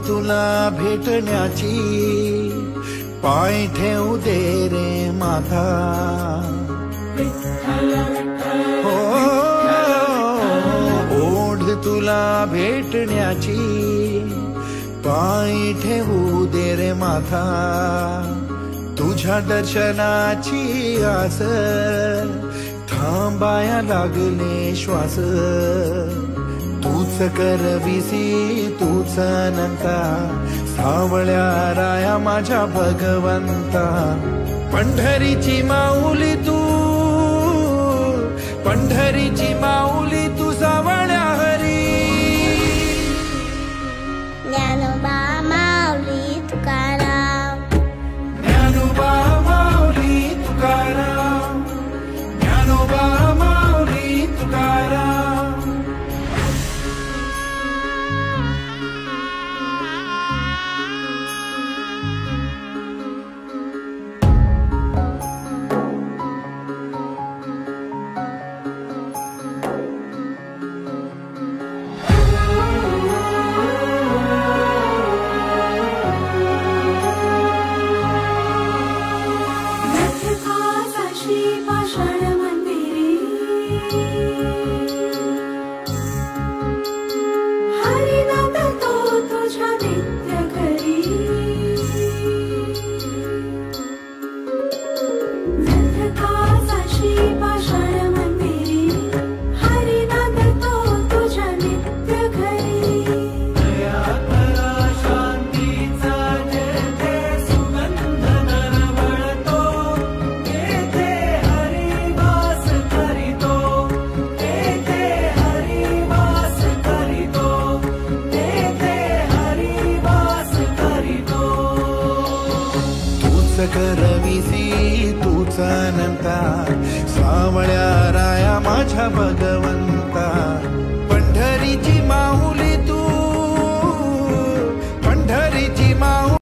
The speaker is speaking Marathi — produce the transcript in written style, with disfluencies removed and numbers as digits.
तुला भेटण्याची पाय ठेवू दे रे माथा हो ओढ तुला भेटण्याची पाय ठेवू दे रे माथा तुझ्या दर्शनाची आस थांबाया लागले श्वास तूच करविसी तूच अनंता सावळ्या राया माझ्या भगवंता पंढरीची माऊली तू पंढरीची माऊली तू सावळ्या हरी ज्ञानोबा माऊली तुकाराम ज्ञानोबा माऊली तुकाराम ज्ञानोबा माऊली तुकाराम करविसी तूच अनंता सावळ्या राया माझ्या भगवंता